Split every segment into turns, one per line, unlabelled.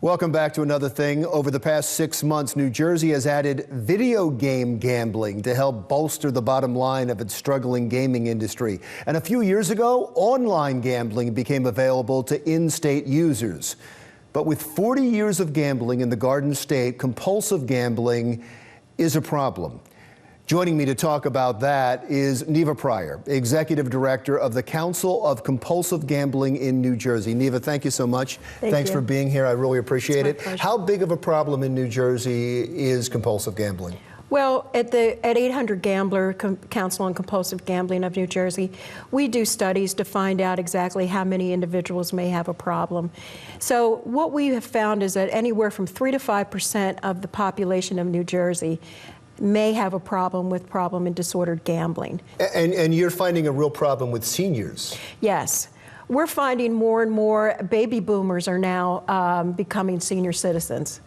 Welcome back to Another Thing. Over the past 6 months, New Jersey has added video game gambling to help bolster the bottom line of its struggling gaming industry. And a few years ago, online gambling became available to in-state users. But with 40 years of gambling in the Garden State, compulsive gambling is a problem. Joining me to talk about that is Neva Pryor, Executive Director of the Council of Compulsive Gambling in New Jersey. Neva, thank you so much. Thanks for being here. I really appreciate it.
Pleasure.
How big of a problem in New Jersey is compulsive gambling?
Well, at 800 Gambler Council on Compulsive Gambling of New Jersey, we do studies to find out exactly how many individuals may have a problem. So what we have found is that anywhere from 3 to 5% of the population of New Jersey may have a problem and disordered gambling.
And you're finding a real problem with seniors?
Yes. We're finding more and more baby boomers are now becoming senior citizens.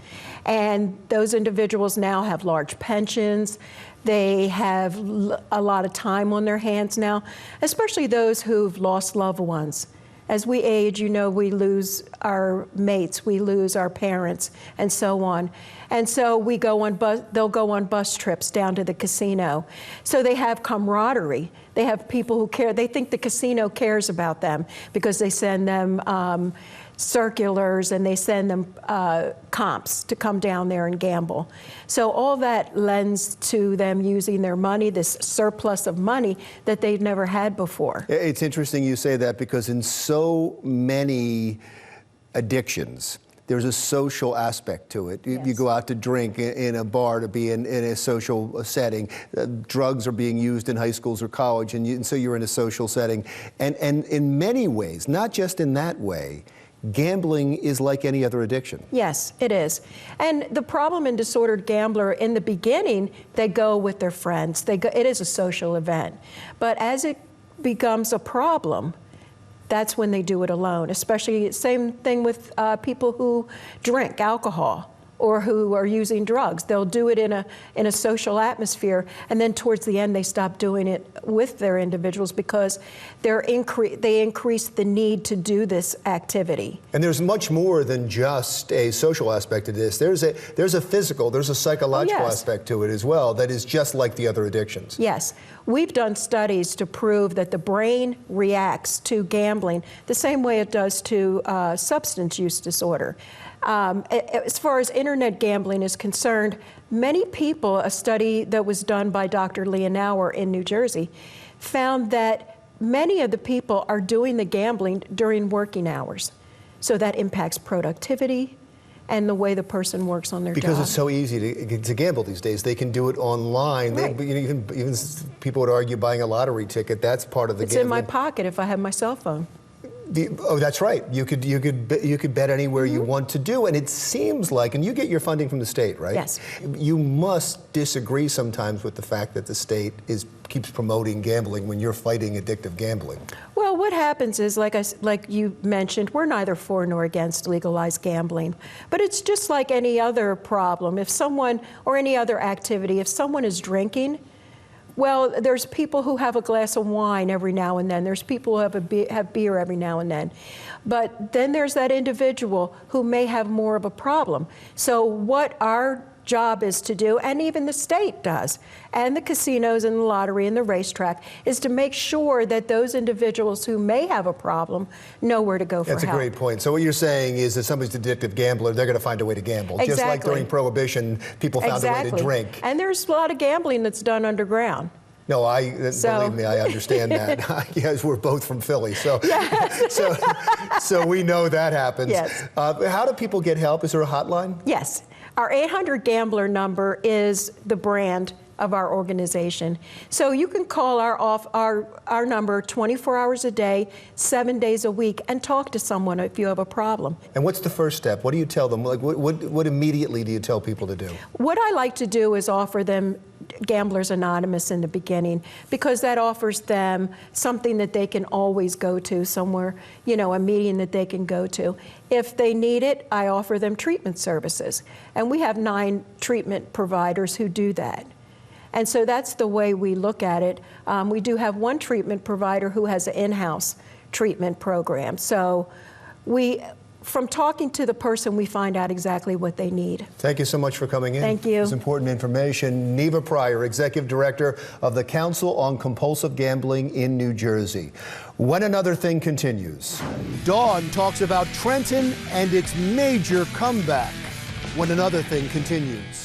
And those individuals now have large pensions. They have a lot of time on their hands now, especially those who've lost loved ones. As we age, you know, we lose our mates, we lose our parents, and so on. And so they'll go on bus trips down to the casino. So they have camaraderie. They have people who care. They think the casino cares about them because they send them circulars and they send them comps to come down there and gamble. So all that lends to them using their money, this surplus of money that they've never had before.
It's interesting you say that because in so many addictions, there's a social aspect to it.
Yes.
You go out to drink in a bar to be in a social setting. Drugs are being used in high schools or college, and so you're in a social setting. And in many ways, not just in that way, gambling is like any other addiction.
Yes, it is. And the problem in disordered gambler, in the beginning, they go with their friends. It is a social event. But as it becomes a problem, that's when they do it alone, especially same thing with people who drink alcohol or who are using drugs. They'll do it in a social atmosphere, and then towards the end they stop doing it with their individuals because they increase the need to do this activity.
And there's much more than just a social aspect to this. There's a physical, there's a psychological aspect to it as well that is just like the other addictions.
Yes. We've done studies to prove that the brain reacts to gambling the same way it does to substance use disorder. As far as internet gambling is concerned, many people, a study that was done by Dr. Leonauer in New Jersey, found that many of the people are doing the gambling during working hours. So that impacts productivity and the way the person works on their job.
Because it's so easy to gamble these days. They can do it online.
Right.
Even people would argue buying a lottery ticket, that's part of the gambling.
It's in my pocket if I have my cell phone.
Oh, that's right. You could bet anywhere you want to do, and it seems like, and you get your funding from the state, right?
Yes.
You must disagree sometimes with the fact that the state keeps promoting gambling when you're fighting addictive gambling.
Well, what happens is, like you mentioned, we're neither for nor against legalized gambling, but it's just like any other problem. If someone, or any other activity, if someone is drinking, well, there's people who have a glass of wine every now and then. There's people who have beer every now and then. But then there's that individual who may have more of a problem. So what our job is to do, and even the state does, and the casinos and the lottery and the racetrack, is to make sure that those individuals who may have a problem know where to go for help.
That's a great point. So what you're saying is that somebody's an addictive gambler, they're going to find a way to gamble.
Exactly.
Just like during Prohibition, people found a way to drink.
And there's a lot of gambling that's done underground.
No, believe me, I understand that. Yes, we're both from Philly, so
yes.
so we know that happens.
Yes.
How do people get help? Is there a hotline?
Yes. Our 800 Gambler number is the brand of our organization. So you can call our number 24 hours a day, 7 days a week, and talk to someone if you have a problem.
And what's the first step? What do you tell them? Like, what immediately do you tell people to do?
What I like to do is offer them Gamblers Anonymous in the beginning, because that offers them something that they can always go to somewhere, you know, a meeting that they can go to. If they need it, I offer them treatment services. And we have 9 treatment providers who do that. And so that's the way we look at it. We do have one treatment provider who has an in-house treatment program. So we from talking to the person, we find out exactly what they need.
Thank you so much for coming in.
Thank you.
It's important information. Neva Pryor, Executive Director of the Council on Compulsive Gambling in New Jersey. When Another Thing continues. Dawn talks about Trenton and its major comeback. When Another Thing continues.